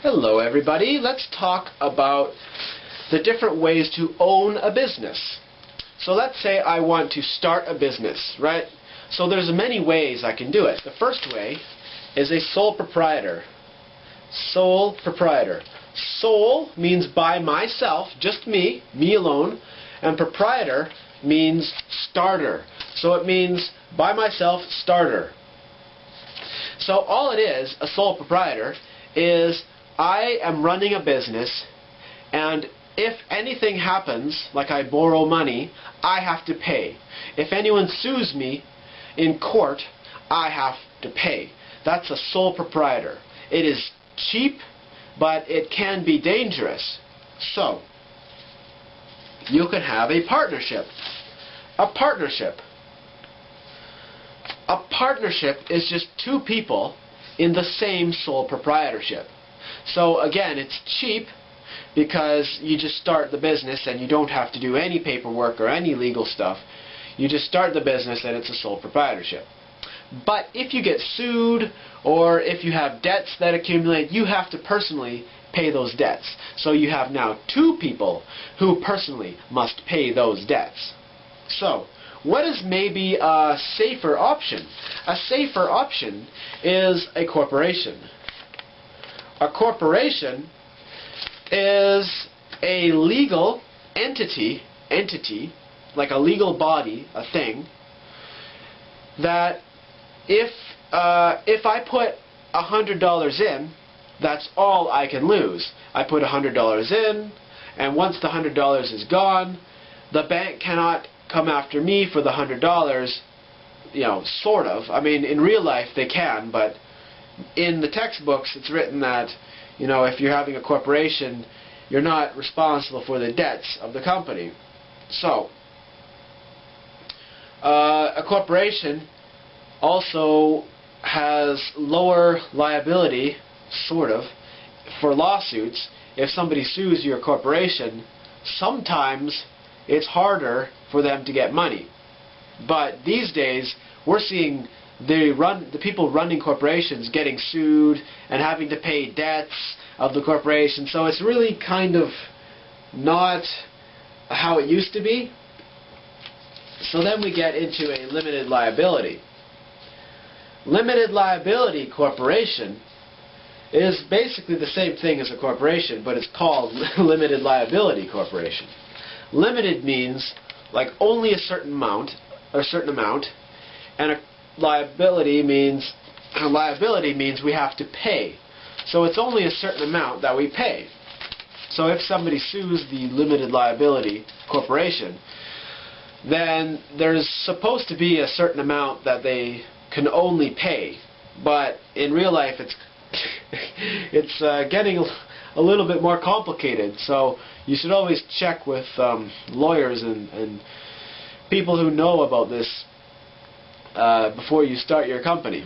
Hello everybody, let's talk about the different ways to own a business. So let's say I want to start a business, right? So there's many ways I can do it. The first way is a sole proprietor. Sole proprietor. Sole means by myself, just me alone, and proprietor means starter. So it means by myself, starter. So all it is, a sole proprietor, is I am running a business, and if anything happens, like I borrow money, I have to pay. If anyone sues me in court, I have to pay. That's a sole proprietor. It is cheap, but it can be dangerous. So, you can have a partnership. A partnership. A partnership is just two people in the same sole proprietorship. So again, it's cheap because you just start the business and you don't have to do any paperwork or any legal stuff. You just start the business and it's a sole proprietorship. But if you get sued or if you have debts that accumulate, you have to personally pay those debts. So you have now two people who personally must pay those debts. So, what is maybe a safer option? A safer option is a corporation. A corporation is a legal entity, like a legal body, a thing, that if I put $100 in, that's all I can lose. I put $100 in, and once the $100 is gone, the bank cannot come after me for the $100, you know, sort of. I mean, in real life they can, but in the textbooks it's written that, you know, if you're having a corporation, you're not responsible for the debts of the company. So, a corporation also has lower liability, sort of, for lawsuits. If somebody sues your corporation, sometimes it's harder for them to get money. But these days, we're seeing the people running corporations getting sued and having to pay debts of the corporation. So it's really kind of not how it used to be. So then we get into a limited liability. Limited liability corporation is basically the same thing as a corporation, but it's called limited liability corporation. Limited means like only a certain amount, and a liability means we have to pay. So it's only a certain amount that we pay. So if somebody sues the limited liability corporation, then there's supposed to be a certain amount that they can only pay. But in real life, it's getting a little bit more complicated. So you should always check with lawyers and people who know about this before you start your company.